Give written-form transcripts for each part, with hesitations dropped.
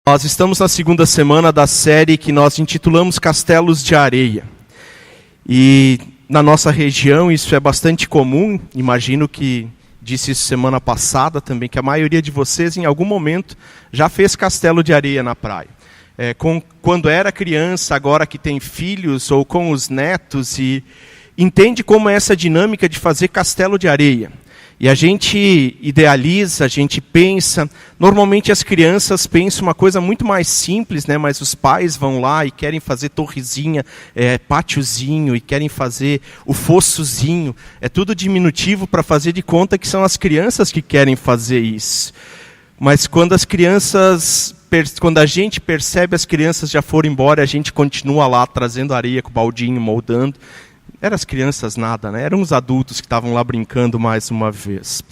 Nós estamos na segunda semana da série que nós intitulamos Castelos de Areia. E na nossa região isso é bastante comum, imagino que disse isso semana passada também, que a maioria de vocês em algum momento já fez castelo de areia na praia. Quando era criança, agora que tem filhos ou com os netos e entende como é essa dinâmica de fazer castelo de areia. E a gente idealiza, a gente pensa, normalmente as crianças pensam uma coisa muito mais simples, né? Mas os pais vão lá e querem fazer torrezinha, pátiozinho, e querem fazer o fossozinho. É tudo diminutivo para fazer de conta que são as crianças que querem fazer isso. Mas quando a gente percebe as crianças já foram embora, a gente continua lá trazendo areia com o baldinho, moldando. Eram as crianças nada, né? Eram os adultos que estavam lá brincando mais uma vez.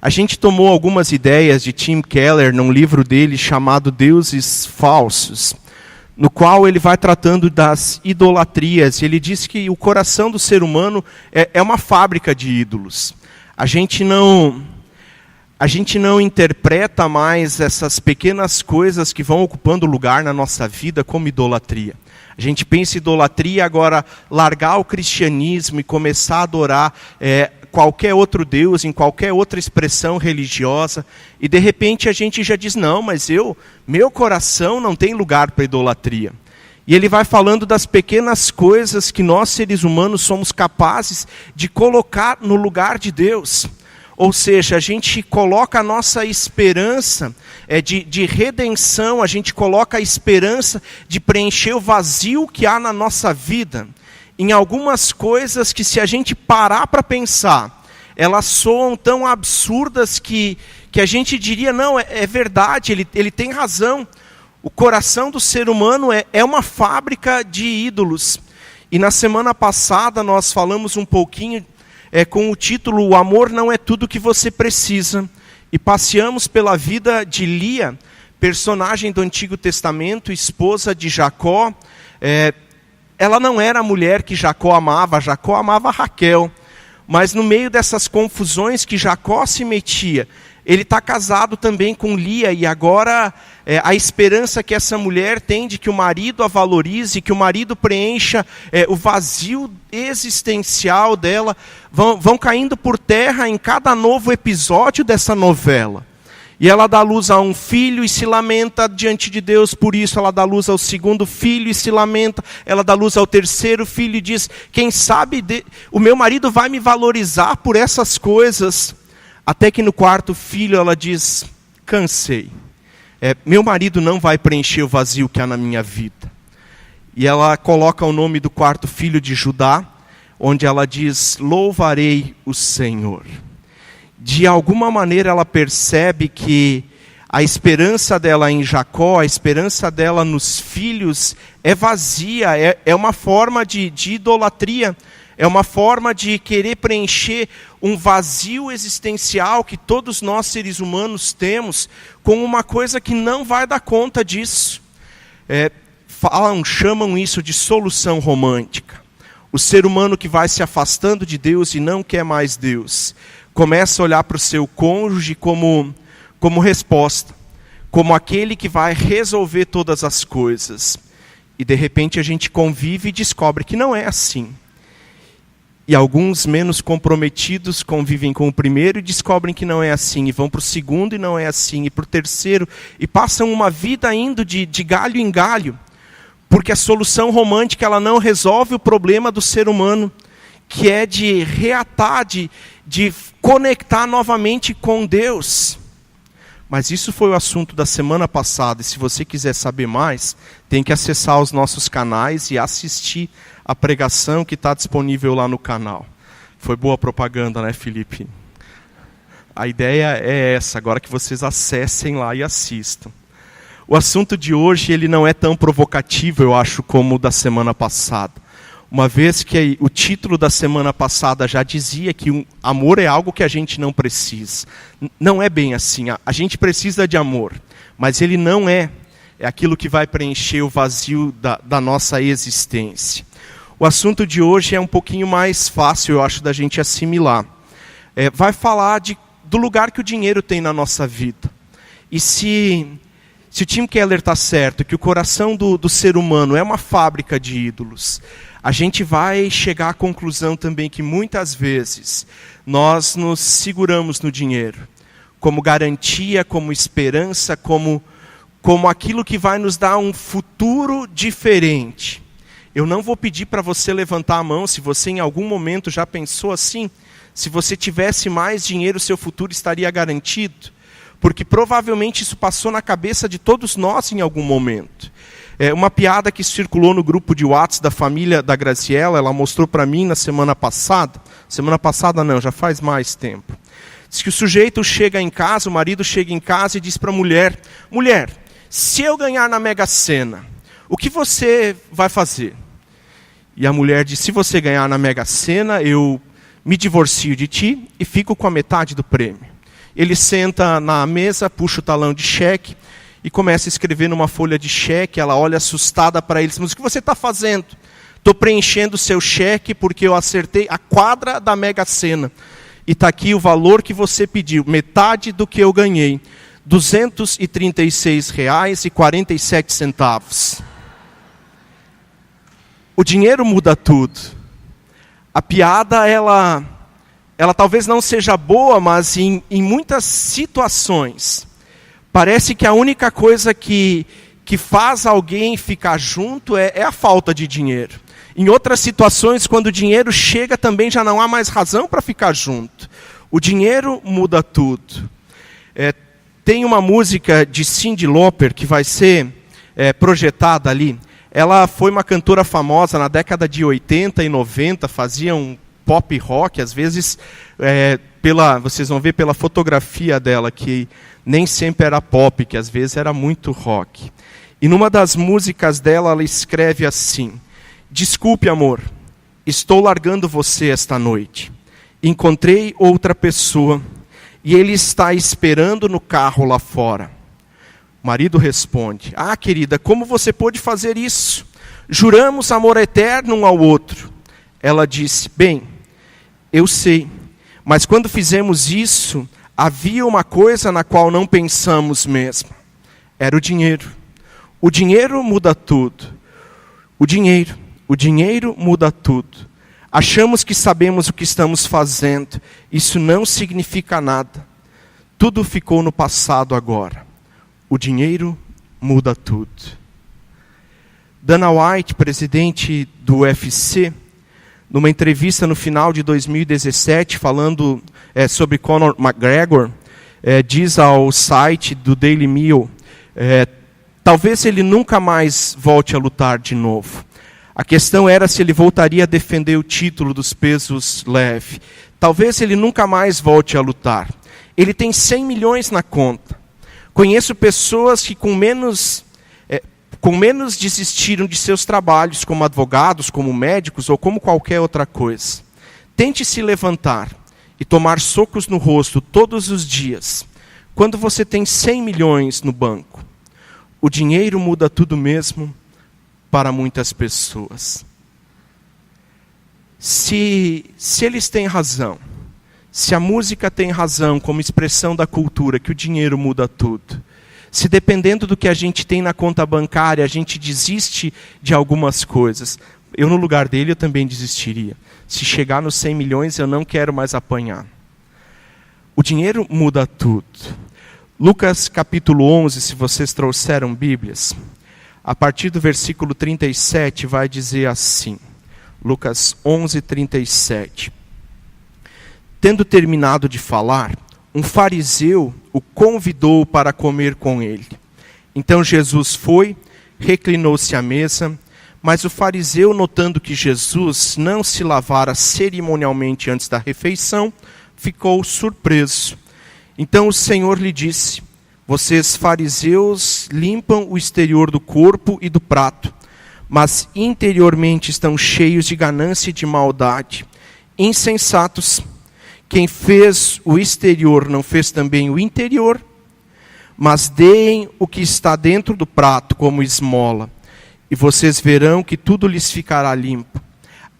A gente tomou algumas ideias de Tim Keller num livro dele chamado Deuses Falsos, no qual ele vai tratando das idolatrias. Ele diz que o coração do ser humano é uma fábrica de ídolos. A gente não interpreta mais essas pequenas coisas que vão ocupando lugar na nossa vida como idolatria. A gente pensa em idolatria, agora largar o cristianismo e começar a adorar qualquer outro Deus, em qualquer outra expressão religiosa. E de repente a gente já diz, não, mas meu coração não tem lugar para idolatria. E ele vai falando das pequenas coisas que nós seres humanos somos capazes de colocar no lugar de Deus. Ou seja, a gente coloca a nossa esperança de redenção, a gente coloca a esperança de preencher o vazio que há na nossa vida, em algumas coisas que, se a gente parar para pensar, elas soam tão absurdas que a gente diria, não, é verdade, ele tem razão. O coração do ser humano é uma fábrica de ídolos. E na semana passada nós falamos um pouquinho com o título O Amor Não É Tudo Que Você Precisa. E passeamos pela vida de Lia, personagem do Antigo Testamento, esposa de Jacó. Ela não era a mulher que Jacó amava Raquel. Mas no meio dessas confusões que Jacó se metia, ele está casado também com Lia, e agora a esperança que essa mulher tem de que o marido a valorize, que o marido preencha o vazio existencial dela, vão caindo por terra em cada novo episódio dessa novela. E ela dá luz a um filho e se lamenta diante de Deus por isso. Ela dá luz ao segundo filho e se lamenta. Ela dá luz ao terceiro filho e diz, quem sabe o meu marido vai me valorizar por essas coisas. Até que no quarto filho ela diz, cansei. Meu marido não vai preencher o vazio que há na minha vida. E ela coloca o nome do quarto filho de Judá, onde ela diz, louvarei o Senhor. De alguma maneira ela percebe que a esperança dela em Jacó, a esperança dela nos filhos é vazia, é uma forma de idolatria, é uma forma de querer preencher um vazio existencial que todos nós seres humanos temos com uma coisa que não vai dar conta disso. Chamam isso de solução romântica. O ser humano que vai se afastando de Deus e não quer mais Deus, começa a olhar para o seu cônjuge como resposta, como aquele que vai resolver todas as coisas. E de repente a gente convive e descobre que não é assim. E alguns menos comprometidos convivem com o primeiro e descobrem que não é assim. E vão para o segundo e não é assim. E para o terceiro. E passam uma vida indo de galho em galho. Porque a solução romântica ela não resolve o problema do ser humano, que é de reatar, de conectar novamente com Deus. Mas isso foi o assunto da semana passada, e se você quiser saber mais, tem que acessar os nossos canais e assistir a pregação que está disponível lá no canal. Foi boa propaganda, né, Felipe? A ideia é essa, agora que vocês acessem lá e assistam. O assunto de hoje ele não é tão provocativo, eu acho, como o da semana passada. Uma vez que o título da semana passada já dizia que o amor é algo que a gente não precisa. Não é bem assim. A gente precisa de amor, mas ele não é aquilo que vai preencher o vazio da nossa existência. O assunto de hoje é um pouquinho mais fácil, eu acho, da gente assimilar. Vai falar do lugar que o dinheiro tem na nossa vida. E se Se o Tim Keller está certo, que o coração do ser humano é uma fábrica de ídolos, a gente vai chegar à conclusão também que muitas vezes nós nos seguramos no dinheiro, como garantia, como esperança, como aquilo que vai nos dar um futuro diferente. Eu não vou pedir para você levantar a mão se você em algum momento já pensou assim. Se você tivesse mais dinheiro, seu futuro estaria garantido. Porque provavelmente isso passou na cabeça de todos nós em algum momento. Uma piada que circulou no grupo de WhatsApp da família da Graciela, ela mostrou para mim na semana passada. Semana passada não, já faz mais tempo. Diz que o sujeito chega em casa, o marido chega em casa e diz para a mulher: mulher, se eu ganhar na Mega Sena, o que você vai fazer? E a mulher diz: se você ganhar na Mega Sena, eu me divorcio de ti e fico com a metade do prêmio. Ele senta na mesa, puxa o talão de cheque e começa a escrever numa folha de cheque. Ela olha assustada para ele e diz: mas o que você está fazendo? Estou preenchendo o seu cheque porque eu acertei a quadra da Mega Sena. E está aqui o valor que você pediu, metade do que eu ganhei. R$ 236,47. O dinheiro muda tudo. A piada, ela talvez não seja boa, mas em muitas situações, parece que a única coisa que faz alguém ficar junto é a falta de dinheiro. Em outras situações, quando o dinheiro chega, também já não há mais razão para ficar junto. O dinheiro muda tudo. Tem uma música de Cyndi Lauper que vai ser projetada ali. Ela foi uma cantora famosa na década de 80 e 90, fazia um pop rock, às vezes, vocês vão ver pela fotografia dela, que nem sempre era pop, que às vezes era muito rock. E numa das músicas dela, ela escreve assim: desculpe, amor, estou largando você esta noite. Encontrei outra pessoa e ele está esperando no carro lá fora. O marido responde: ah, querida, como você pôde fazer isso? Juramos amor eterno um ao outro. Ela disse: bem, eu sei, mas quando fizemos isso, havia uma coisa na qual não pensamos mesmo. Era o dinheiro. O dinheiro muda tudo. O dinheiro muda tudo. Achamos que sabemos o que estamos fazendo. Isso não significa nada. Tudo ficou no passado agora. O dinheiro muda tudo. Dana White, presidente do UFC, numa entrevista no final de 2017, falando sobre Conor McGregor, diz ao site do Daily Mail, talvez ele nunca mais volte a lutar de novo. A questão era se ele voltaria a defender o título dos pesos leves. Talvez ele nunca mais volte a lutar. Ele tem 100 milhões na conta. Conheço pessoas que com menos desistiram de seus trabalhos como advogados, como médicos ou como qualquer outra coisa. Tente se levantar e tomar socos no rosto todos os dias, quando você tem 100 milhões no banco. O dinheiro muda tudo mesmo para muitas pessoas. Se eles têm razão, se a música tem razão como expressão da cultura, que o dinheiro muda tudo, se dependendo do que a gente tem na conta bancária, a gente desiste de algumas coisas, eu no lugar dele eu também desistiria. Se chegar nos 100 milhões eu não quero mais apanhar. O dinheiro muda tudo. Lucas capítulo 11, se vocês trouxeram Bíblias, a partir do versículo 37 vai dizer assim, Lucas 11, 37. Tendo terminado de falar, um fariseu o convidou para comer com ele. Então Jesus foi, reclinou-se à mesa, mas o fariseu, notando que Jesus não se lavara cerimonialmente antes da refeição, ficou surpreso. Então o Senhor lhe disse: vocês fariseus limpam o exterior do corpo e do prato, mas interiormente estão cheios de ganância e de maldade. Insensatos! Quem fez o exterior não fez também o interior? Mas deem o que está dentro do prato como esmola, e vocês verão que tudo lhes ficará limpo.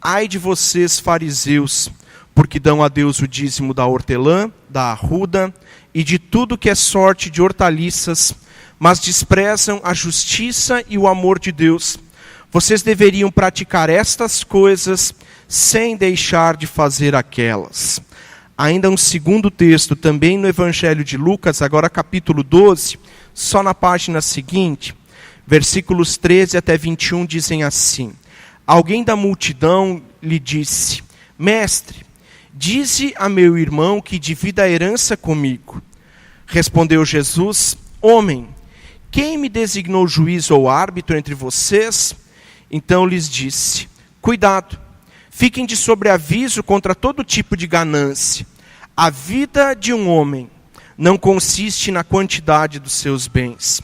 Ai de vocês, fariseus, porque dão a Deus o dízimo da hortelã, da arruda e de tudo que é sorte de hortaliças, mas desprezam a justiça e o amor de Deus. Vocês deveriam praticar estas coisas sem deixar de fazer aquelas. Ainda um segundo texto, também no Evangelho de Lucas, agora capítulo 12, só na página seguinte, versículos 13 até 21 dizem assim: Alguém da multidão lhe disse: Mestre, dize a meu irmão que divida a herança comigo. Respondeu Jesus: Homem, quem me designou juiz ou árbitro entre vocês? Então lhes disse: Cuidado, fiquem de sobreaviso contra todo tipo de ganância. A vida de um homem não consiste na quantidade dos seus bens.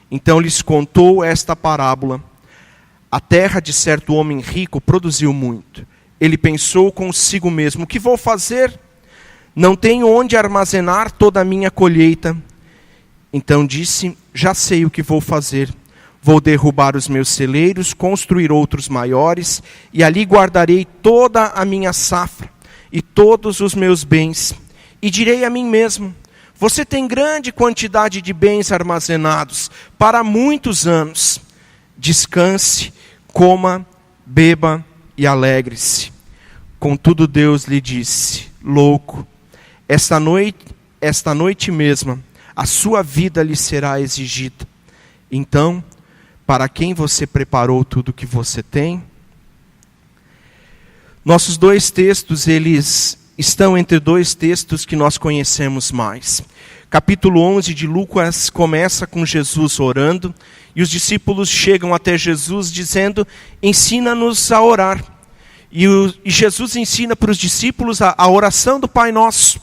Então lhes contou esta parábola. A terra de certo homem rico produziu muito. Ele pensou consigo mesmo: o que vou fazer? Não tenho onde armazenar toda a minha colheita. Então disse: já sei o que vou fazer. Vou derrubar os meus celeiros, construir outros maiores, e ali guardarei toda a minha safra e todos os meus bens. E direi a mim mesmo: você tem grande quantidade de bens armazenados para muitos anos. Descanse, coma, beba e alegre-se. Contudo Deus lhe disse: louco, esta noite mesma a sua vida lhe será exigida. Então, para quem você preparou tudo o que você tem? Nossos dois textos, eles estão entre dois textos que nós conhecemos mais. Capítulo 11 de Lucas começa com Jesus orando, e os discípulos chegam até Jesus dizendo: ensina-nos a orar. E Jesus ensina para os discípulos a oração do Pai Nosso.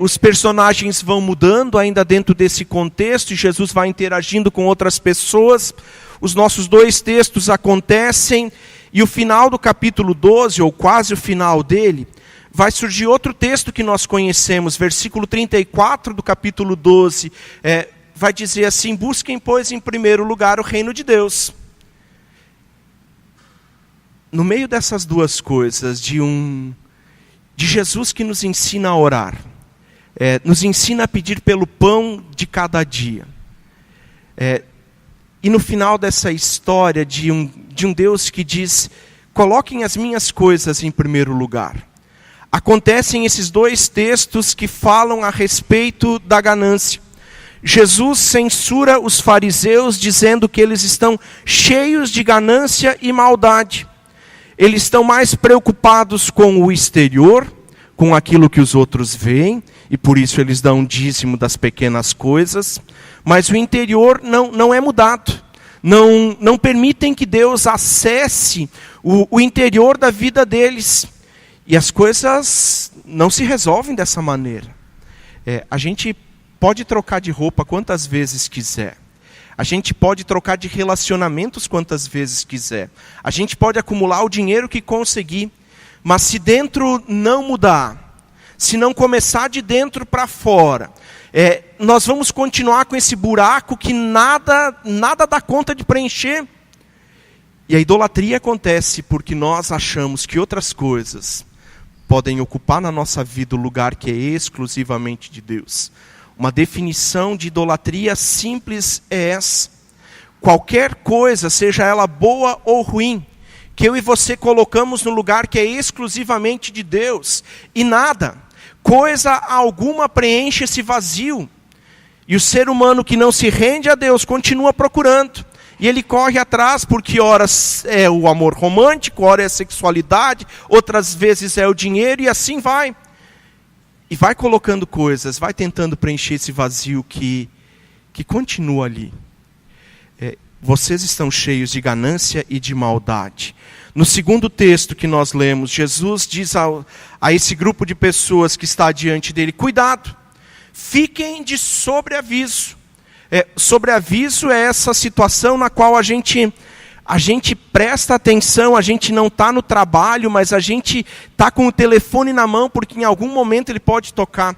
Os personagens vão mudando ainda dentro desse contexto, e Jesus vai interagindo com outras pessoas. Os nossos dois textos acontecem, e o final do capítulo 12, ou quase o final dele, vai surgir outro texto que nós conhecemos, versículo 34 do capítulo 12, vai dizer assim: busquem, pois, em primeiro lugar o reino de Deus. No meio dessas duas coisas, de Jesus que nos ensina a orar, nos ensina a pedir pelo pão de cada dia, e no final dessa história de um Deus que diz: coloquem as minhas coisas em primeiro lugar, acontecem esses dois textos que falam a respeito da ganância. Jesus censura os fariseus dizendo que eles estão cheios de ganância e maldade. Eles estão mais preocupados com o exterior, com aquilo que os outros veem, e por isso eles dão dízimo das pequenas coisas, mas o interior não é mudado. Não permitem que Deus acesse o interior da vida deles. E as coisas não se resolvem dessa maneira. A gente pode trocar de roupa quantas vezes quiser. A gente pode trocar de relacionamentos quantas vezes quiser. A gente pode acumular o dinheiro que conseguir. Mas se dentro não mudar, se não começar de dentro para fora, nós vamos continuar com esse buraco que nada dá conta de preencher. E a idolatria acontece porque nós achamos que outras coisas podem ocupar na nossa vida o lugar que é exclusivamente de Deus. Uma definição de idolatria simples é essa: qualquer coisa, seja ela boa ou ruim, que eu e você colocamos no lugar que é exclusivamente de Deus, e coisa alguma preenche esse vazio. E o ser humano que não se rende a Deus continua procurando. E ele corre atrás, porque horas é o amor romântico, horas é a sexualidade, outras vezes é o dinheiro, e assim vai. E vai colocando coisas, vai tentando preencher esse vazio que continua ali. Vocês estão cheios de ganância e de maldade. No segundo texto que nós lemos, Jesus diz a esse grupo de pessoas que está diante dele: cuidado, fiquem de sobreaviso. Sobreaviso é essa situação na qual a gente presta atenção, a gente não está no trabalho, mas a gente está com o telefone na mão, porque em algum momento ele pode tocar.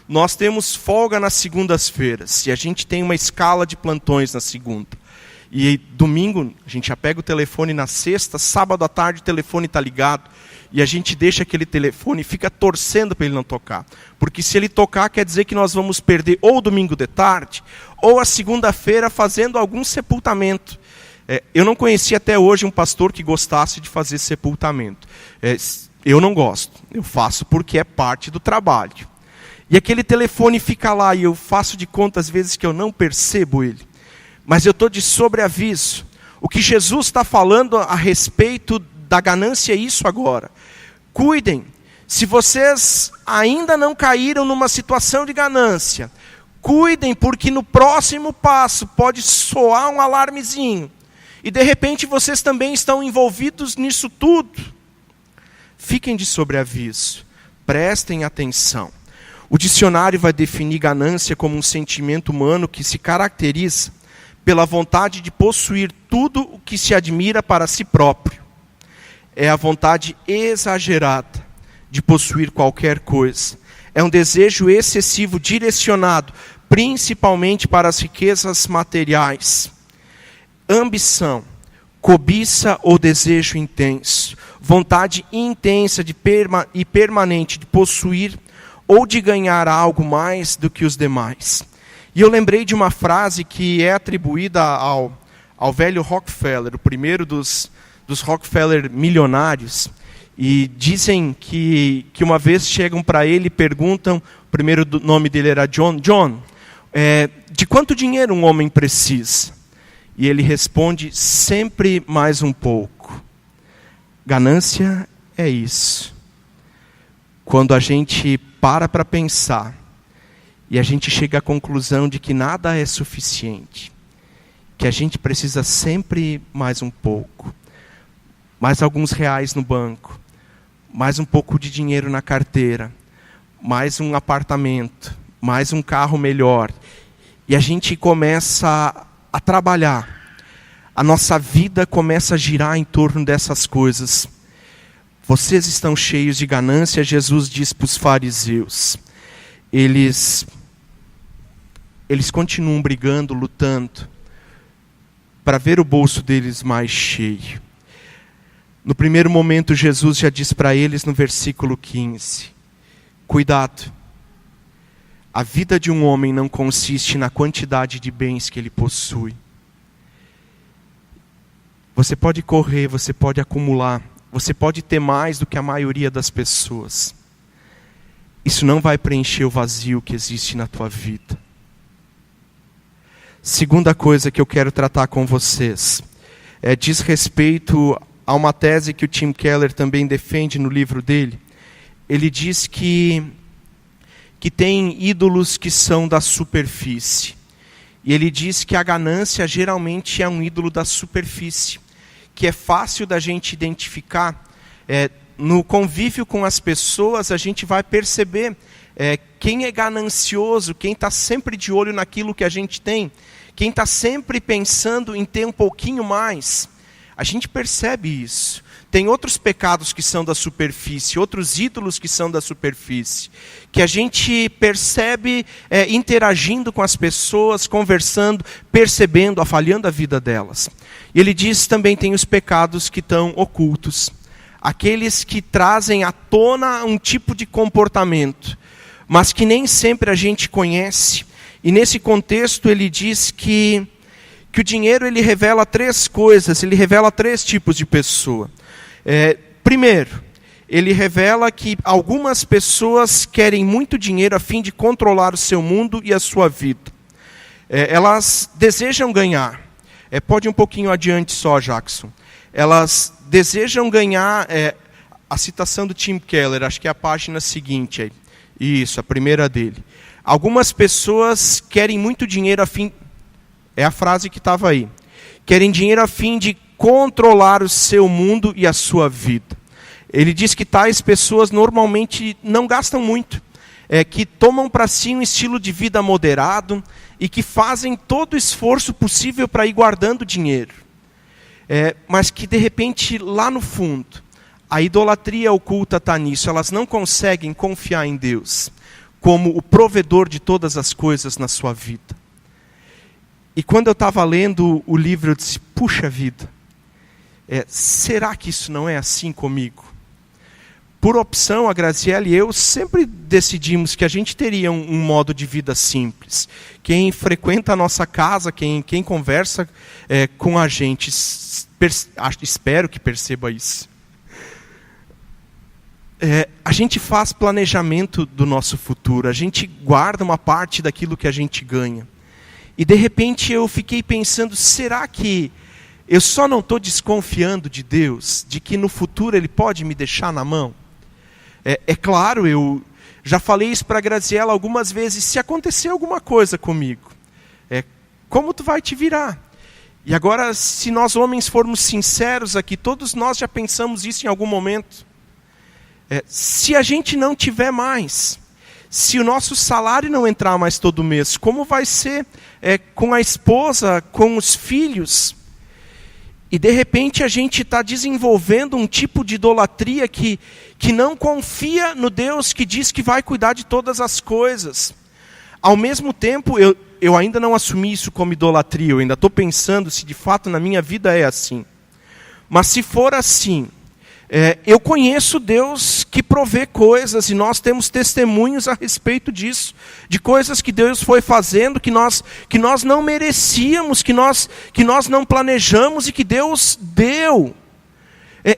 Nós temos folga nas segundas-feiras, e a gente tem uma escala de plantões na segunda. E domingo, a gente já pega o telefone na sexta, sábado à tarde o telefone está ligado. E a gente deixa aquele telefone e fica torcendo para ele não tocar. Porque se ele tocar, quer dizer que nós vamos perder ou o domingo de tarde, ou a segunda-feira fazendo algum sepultamento. Eu não conheci até hoje um pastor que gostasse de fazer sepultamento. Eu não gosto. Eu faço porque é parte do trabalho. E aquele telefone fica lá e eu faço de conta às vezes que eu não percebo ele. Mas eu estou de sobreaviso. O que Jesus está falando a respeito da ganância é isso agora. Cuidem, se vocês ainda não caíram numa situação de ganância, cuidem, porque no próximo passo pode soar um alarmezinho. E de repente vocês também estão envolvidos nisso tudo. Fiquem de sobreaviso, prestem atenção. O dicionário vai definir ganância como um sentimento humano que se caracteriza pela vontade de possuir tudo o que se admira para si próprio. É a vontade exagerada de possuir qualquer coisa. É um desejo excessivo direcionado principalmente para as riquezas materiais. Ambição, cobiça ou desejo intenso. Vontade intensa e permanente de possuir ou de ganhar algo mais do que os demais. E eu lembrei de uma frase que é atribuída ao velho Rockefeller, o primeiro dos Rockefeller milionários, e dizem que uma vez chegam para ele e perguntam, o primeiro nome dele era John, de quanto dinheiro um homem precisa? E ele responde, sempre mais um pouco. Ganância é isso. Quando a gente para pensar, e a gente chega à conclusão de que nada é suficiente, que a gente precisa sempre mais um pouco. Mais alguns reais no banco, mais um pouco de dinheiro na carteira, mais um apartamento, mais um carro melhor. E a gente começa a trabalhar. A nossa vida começa a girar em torno dessas coisas. Vocês estão cheios de ganância, Jesus diz para os fariseus. Eles continuam brigando, lutando, para ver o bolso deles mais cheio. No primeiro momento, Jesus já diz para eles no versículo 15, cuidado, a vida de um homem não consiste na quantidade de bens que ele possui. Você pode correr, você pode acumular, você pode ter mais do que a maioria das pessoas. Isso não vai preencher o vazio que existe na tua vida. Segunda coisa que eu quero tratar com vocês, diz respeito a uma tese que o Tim Keller também defende no livro dele. Ele diz que tem ídolos que são da superfície. E ele diz que a ganância geralmente é um ídolo da superfície, que é fácil da gente identificar. No convívio com as pessoas, a gente vai perceber quem é ganancioso, quem está sempre de olho naquilo que a gente tem, quem está sempre pensando em ter um pouquinho mais. A gente percebe isso. Tem outros pecados que são da superfície, outros ídolos que são da superfície, que a gente percebe interagindo com as pessoas, conversando, percebendo, avaliando a vida delas. E ele diz também tem os pecados que estão ocultos, aqueles que trazem à tona um tipo de comportamento, mas que nem sempre a gente conhece. E nesse contexto ele diz que o dinheiro ele revela três coisas, ele revela três tipos de pessoa. Primeiro, ele revela que algumas pessoas querem muito dinheiro a fim de controlar o seu mundo e a sua vida. Elas desejam ganhar. Pode um pouquinho adiante só, Jackson. Elas desejam ganhar, a citação do Tim Keller, acho que é a página seguinte. Aí. Isso, a primeira dele. Algumas pessoas querem muito dinheiro a fim... É a frase que estava aí. Querem dinheiro a fim de controlar o seu mundo e a sua vida. Ele diz que tais pessoas normalmente não gastam muito, que tomam para si um estilo de vida moderado e que fazem todo o esforço possível para ir guardando dinheiro. Mas que de repente lá no fundo, a idolatria oculta está nisso, elas não conseguem confiar em Deus como o provedor de todas as coisas na sua vida. E quando eu estava lendo o livro, eu disse, puxa vida, será que isso não é assim comigo? Por opção, a Graziella e eu sempre decidimos que a gente teria um modo de vida simples. Quem frequenta a nossa casa, quem conversa com a gente, espero que perceba isso. A gente faz planejamento do nosso futuro, a gente guarda uma parte daquilo que a gente ganha. E de repente eu fiquei pensando, será que eu só não estou desconfiando de Deus, de que no futuro Ele pode me deixar na mão? É claro, eu já falei isso para a Graziella algumas vezes, se acontecer alguma coisa comigo, como tu vai te virar? E agora, se nós homens formos sinceros aqui, todos nós já pensamos isso em algum momento. Se a gente não tiver mais, se o nosso salário não entrar mais todo mês, como vai ser com a esposa, com os filhos? E de repente a gente está desenvolvendo um tipo de idolatria que não confia no Deus que diz que vai cuidar de todas as coisas. Ao mesmo tempo, eu ainda não assumi isso como idolatria, eu ainda estou pensando se de fato na minha vida é assim. Mas se for assim, eu conheço Deus que provê coisas e nós temos testemunhos a respeito disso, de coisas que Deus foi fazendo, que nós não merecíamos, que nós não planejamos e que Deus deu.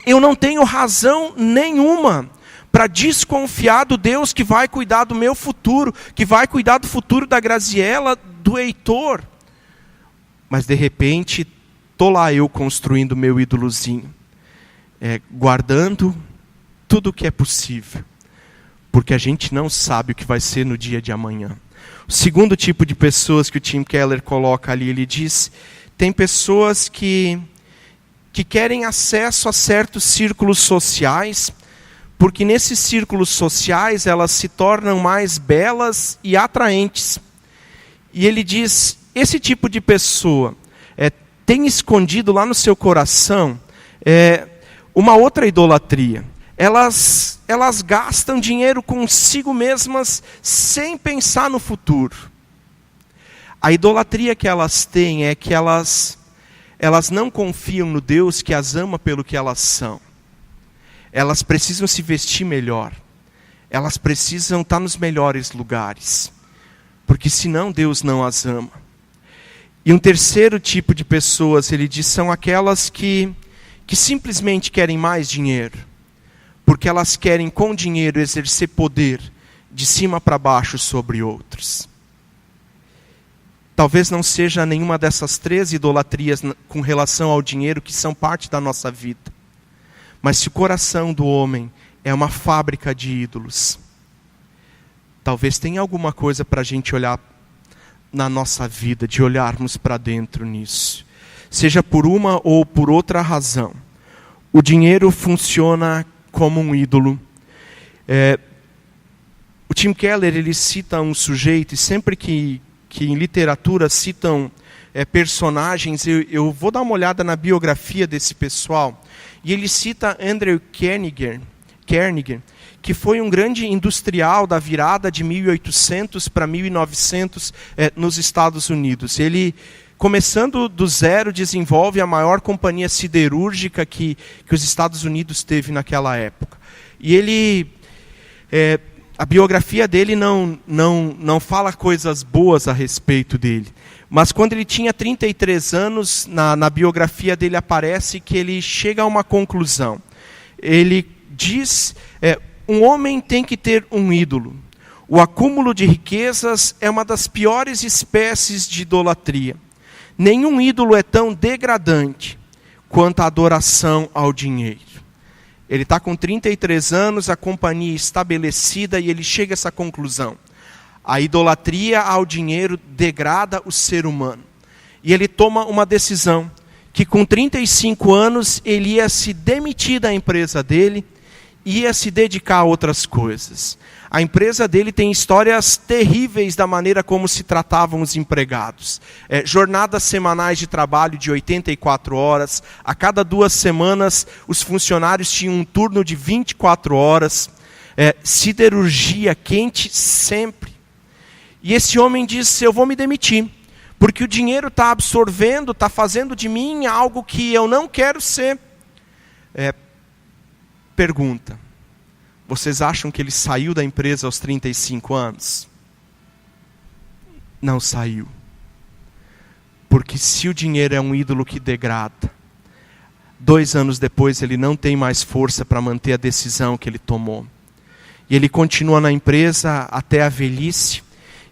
Eu não tenho razão nenhuma para desconfiar do Deus que vai cuidar do meu futuro, que vai cuidar do futuro da Graziella, do Heitor. Mas de repente, estou lá eu construindo meu ídolozinho. Guardando tudo o que é possível, porque a gente não sabe o que vai ser no dia de amanhã. O segundo tipo de pessoas que o Tim Keller coloca ali, ele diz, tem pessoas que querem acesso a certos círculos sociais, porque nesses círculos sociais elas se tornam mais belas e atraentes. E ele diz, esse tipo de pessoa tem escondido lá no seu coração uma outra idolatria. Elas gastam dinheiro consigo mesmas sem pensar no futuro. A idolatria que elas têm é que elas não confiam no Deus que as ama pelo que elas são. Elas precisam se vestir melhor. Elas precisam estar nos melhores lugares. Porque senão Deus não as ama. E um terceiro tipo de pessoas, ele diz, são aquelas que simplesmente querem mais dinheiro, porque elas querem com dinheiro exercer poder de cima para baixo sobre outros. Talvez não seja nenhuma dessas três idolatrias com relação ao dinheiro que são parte da nossa vida. Mas se o coração do homem é uma fábrica de ídolos, talvez tenha alguma coisa para a gente olhar na nossa vida, de olharmos para dentro nisso. Seja por uma ou por outra razão, o dinheiro funciona como um ídolo. O Tim Keller, ele cita um sujeito, e sempre que em literatura citam personagens, eu vou dar uma olhada na biografia desse pessoal, e ele cita Andrew Carnegie, que foi um grande industrial da virada de 1800 para 1900 nos Estados Unidos. Ele, começando do zero, desenvolve a maior companhia siderúrgica que os Estados Unidos teve naquela época. E ele, a biografia dele não fala coisas boas a respeito dele. Mas quando ele tinha 33 anos, na biografia dele aparece que ele chega a uma conclusão. Ele diz, um homem tem que ter um ídolo. O acúmulo de riquezas é uma das piores espécies de idolatria. Nenhum ídolo é tão degradante quanto a adoração ao dinheiro. Ele está com 33 anos, a companhia estabelecida, e ele chega a essa conclusão. A idolatria ao dinheiro degrada o ser humano. E ele toma uma decisão, que com 35 anos ele ia se demitir da empresa dele, ia se dedicar a outras coisas. A empresa dele tem histórias terríveis da maneira como se tratavam os empregados. Jornadas semanais de trabalho de 84 horas. A cada 2 semanas, os funcionários tinham um turno de 24 horas. Siderurgia quente sempre. E esse homem disse, eu vou me demitir, porque o dinheiro está absorvendo, está fazendo de mim algo que eu não quero ser. Pergunta: vocês acham que ele saiu da empresa aos 35 anos? Não saiu. Porque se o dinheiro é um ídolo que degrada, 2 anos depois ele não tem mais força para manter a decisão que ele tomou. E ele continua na empresa até a velhice,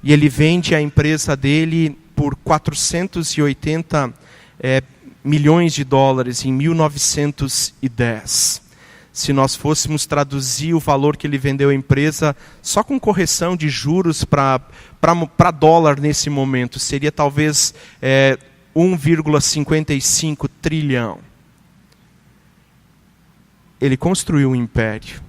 e ele vende a empresa dele por 480 milhões de dólares em 1910. Se nós fôssemos traduzir o valor que ele vendeu a empresa, só com correção de juros para dólar nesse momento, seria talvez 1,55 trilhão. Ele construiu um império.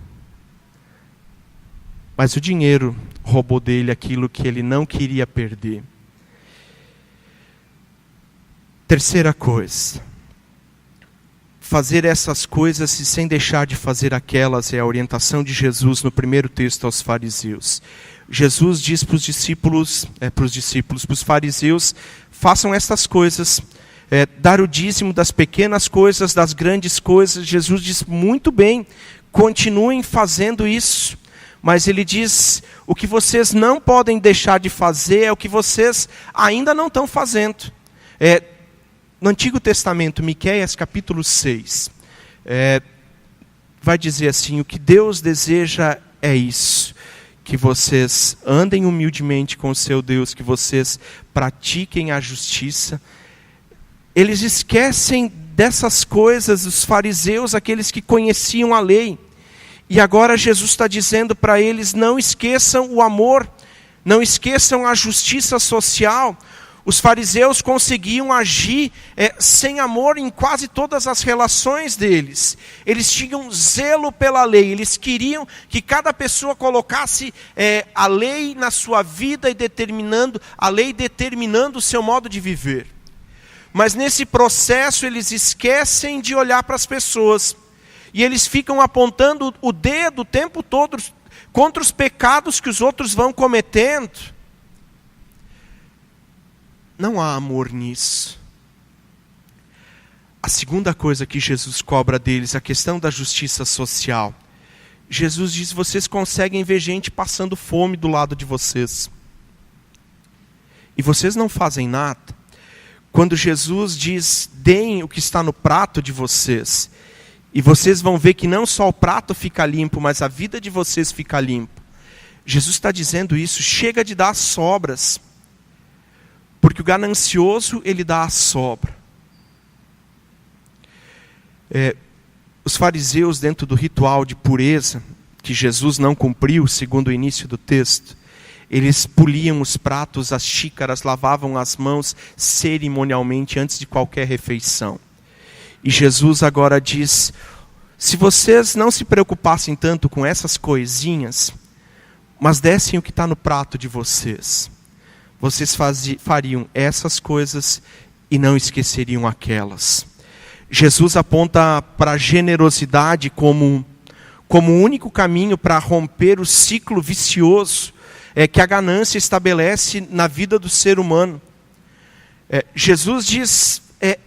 Mas o dinheiro roubou dele aquilo que ele não queria perder. Terceira coisa: fazer essas coisas e sem deixar de fazer aquelas é a orientação de Jesus no primeiro texto aos fariseus. Jesus diz para os fariseus: façam estas coisas, dar o dízimo das pequenas coisas, das grandes coisas. Jesus diz: muito bem, continuem fazendo isso. Mas ele diz: o que vocês não podem deixar de fazer é o que vocês ainda não estão fazendo. No Antigo Testamento, Miqueias capítulo 6, vai dizer assim: o que Deus deseja é isso, que vocês andem humildemente com o seu Deus, que vocês pratiquem a justiça. Eles esquecem dessas coisas, os fariseus, aqueles que conheciam a lei. E agora Jesus está dizendo para eles: não esqueçam o amor, não esqueçam a justiça social. Os fariseus conseguiam agir sem amor em quase todas as relações deles. Eles tinham zelo pela lei, eles queriam que cada pessoa colocasse a lei na sua vida e a lei determinando o seu modo de viver. Mas nesse processo eles esquecem de olhar para as pessoas. E eles ficam apontando o dedo o tempo todo contra os pecados que os outros vão cometendo. Não há amor nisso. A segunda coisa que Jesus cobra deles, a questão da justiça social. Jesus diz: vocês conseguem ver gente passando fome do lado de vocês. E vocês não fazem nada. Quando Jesus diz: deem o que está no prato de vocês, e vocês vão ver que não só o prato fica limpo, mas a vida de vocês fica limpa. Jesus está dizendo isso: chega de dar as sobras. Porque o ganancioso, ele dá a sobra. Os fariseus, dentro do ritual de pureza, que Jesus não cumpriu, segundo o início do texto, eles poliam os pratos, as xícaras, lavavam as mãos cerimonialmente antes de qualquer refeição. E Jesus agora diz: se vocês não se preocupassem tanto com essas coisinhas, mas dessem o que está no prato de vocês, vocês fariam essas coisas e não esqueceriam aquelas. Jesus aponta para a generosidade como o único caminho para romper o ciclo vicioso que a ganância estabelece na vida do ser humano. Jesus diz: é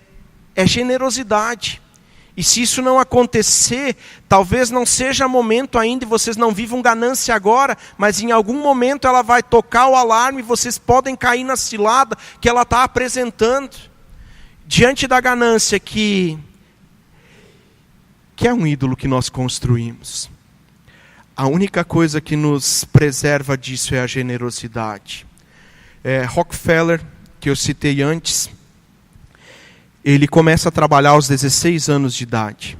generosidade. E se isso não acontecer, talvez não seja momento ainda, e vocês não vivam ganância agora, mas em algum momento ela vai tocar o alarme, e vocês podem cair na cilada que ela está apresentando. Diante da ganância que é um ídolo que nós construímos. A única coisa que nos preserva disso é a generosidade. Rockefeller, que eu citei antes, ele começa a trabalhar aos 16 anos de idade.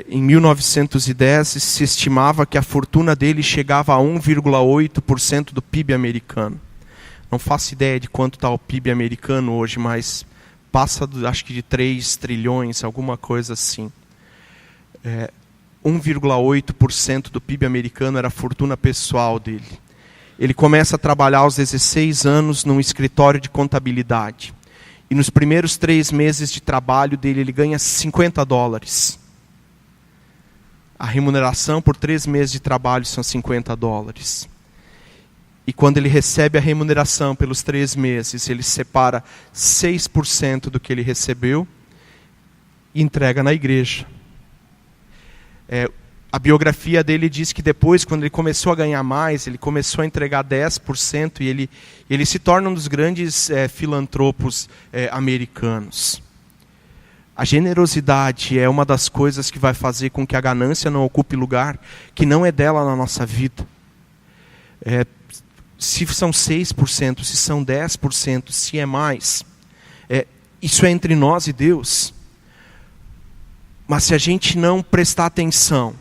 Em 1910, se estimava que a fortuna dele chegava a 1,8% do PIB americano. Não faço ideia de quanto está o PIB americano hoje, mas passa, acho que de 3 trilhões, alguma coisa assim. 1,8% do PIB americano era a fortuna pessoal dele. Ele começa a trabalhar aos 16 anos num escritório de contabilidade. E nos primeiros 3 meses de trabalho dele, ele ganha $50. A remuneração por 3 meses de trabalho são $50. E quando ele recebe a remuneração pelos 3 meses, ele separa 6% do que ele recebeu e entrega na igreja. A biografia dele diz que depois, quando ele começou a ganhar mais, ele começou a entregar 10% e ele se torna um dos grandes filantropos americanos. A generosidade é uma das coisas que vai fazer com que a ganância não ocupe lugar que não é dela na nossa vida. Se são 6%, se são 10%, se é mais, isso é entre nós e Deus. Mas se a gente não prestar atenção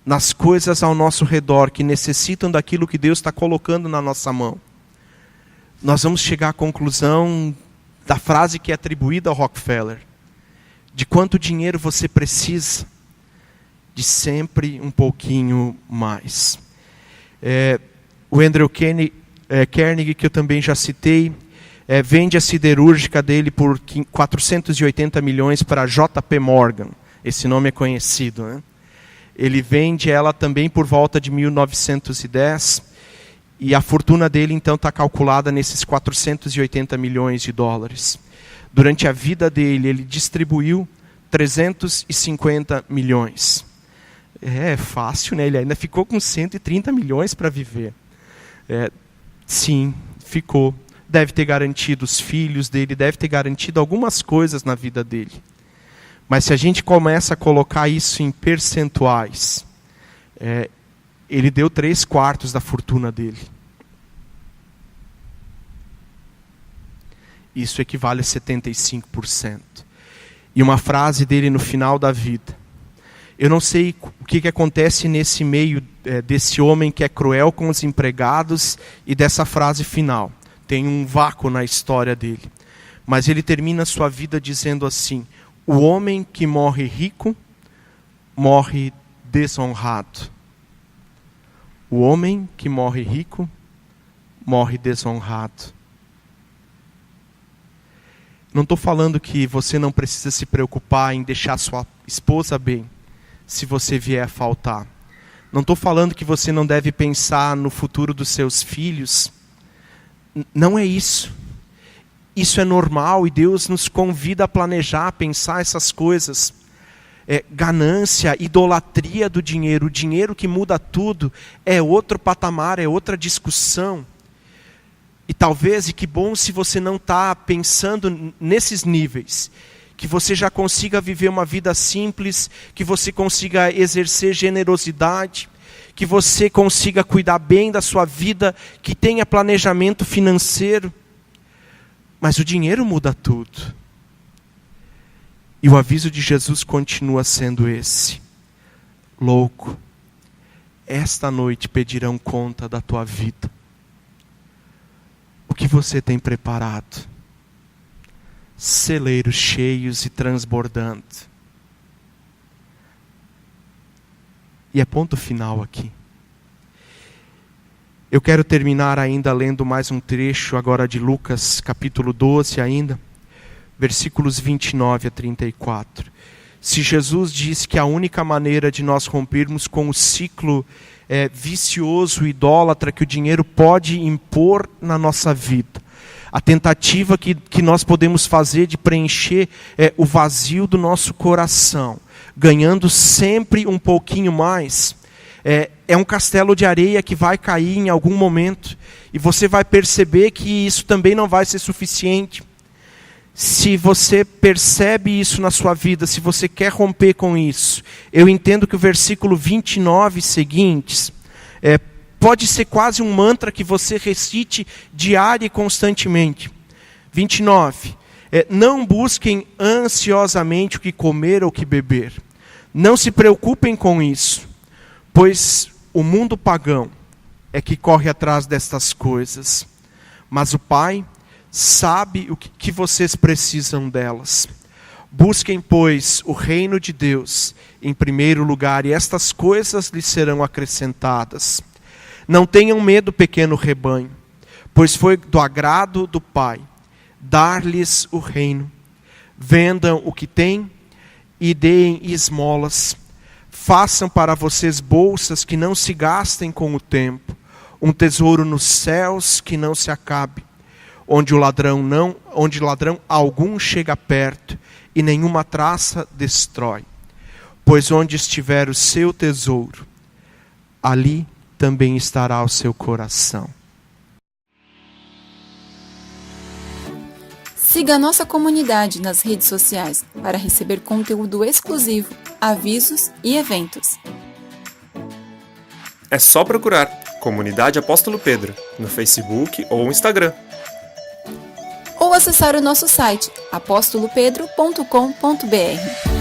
nas coisas ao nosso redor que necessitam daquilo que Deus está colocando na nossa mão, nós vamos chegar à conclusão da frase que é atribuída ao Rockefeller: de quanto dinheiro você precisa, de sempre um pouquinho mais. O Andrew Carnegie, que eu também já citei, vende a siderúrgica dele por 480 milhões para JP Morgan. Esse nome é conhecido, né? Ele vende ela também por volta de 1910, e a fortuna dele então está calculada nesses 480 milhões de dólares. Durante a vida dele, ele distribuiu 350 milhões. É fácil, né? Ele ainda ficou com 130 milhões para viver. Sim, ficou. Deve ter garantido os filhos dele, deve ter garantido algumas coisas na vida dele. Mas se a gente começa a colocar isso em percentuais, ele deu 3/4 da fortuna dele. Isso equivale a 75%. E uma frase dele no final da vida. Eu não sei o que acontece nesse meio desse homem que é cruel com os empregados e dessa frase final. Tem um vácuo na história dele. Mas ele termina a sua vida dizendo assim: o homem que morre rico, morre desonrado. O homem que morre rico, morre desonrado. Não estou falando que você não precisa se preocupar em deixar sua esposa bem, se você vier a faltar. Não estou falando que você não deve pensar no futuro dos seus filhos. Não é isso. Isso é normal e Deus nos convida a planejar, a pensar essas coisas. Ganância, idolatria do dinheiro, o dinheiro que muda tudo, é outro patamar, é outra discussão. E talvez, e que bom se você não está pensando nesses níveis, que você já consiga viver uma vida simples, que você consiga exercer generosidade, que você consiga cuidar bem da sua vida, que tenha planejamento financeiro. Mas o dinheiro muda tudo. E o aviso de Jesus continua sendo esse: louco, esta noite pedirão conta da tua vida. O que você tem preparado? Celeiros cheios e transbordando. E é ponto final aqui. Eu quero terminar ainda lendo mais um trecho agora de Lucas, capítulo 12 ainda, versículos 29 a 34. Se Jesus diz que a única maneira de nós rompermos com o ciclo vicioso, idólatra, que o dinheiro pode impor na nossa vida, a tentativa que nós podemos fazer de preencher o vazio do nosso coração, ganhando sempre um pouquinho mais, é um castelo de areia que vai cair em algum momento, e você vai perceber que isso também não vai ser suficiente. Se você percebe isso na sua vida, se você quer romper com isso, eu entendo que o versículo 29 seguintes, pode ser quase um mantra que você recite diário e constantemente. 29. Não busquem ansiosamente o que comer ou o que beber. Não se preocupem com isso, pois o mundo pagão é que corre atrás destas coisas. Mas o Pai sabe o que vocês precisam delas. Busquem, pois, o reino de Deus em primeiro lugar, e estas coisas lhes serão acrescentadas. Não tenham medo, pequeno rebanho, pois foi do agrado do Pai dar-lhes o reino. Vendam o que têm e deem esmolas. Façam para vocês bolsas que não se gastem com o tempo, um tesouro nos céus que não se acabe, onde ladrão algum chega perto e nenhuma traça destrói. Pois onde estiver o seu tesouro, ali também estará o seu coração. Siga a nossa comunidade nas redes sociais para receber conteúdo exclusivo, avisos e eventos. É só procurar Comunidade Apóstolo Pedro no Facebook ou Instagram. Ou acessar o nosso site apostolopedro.com.br.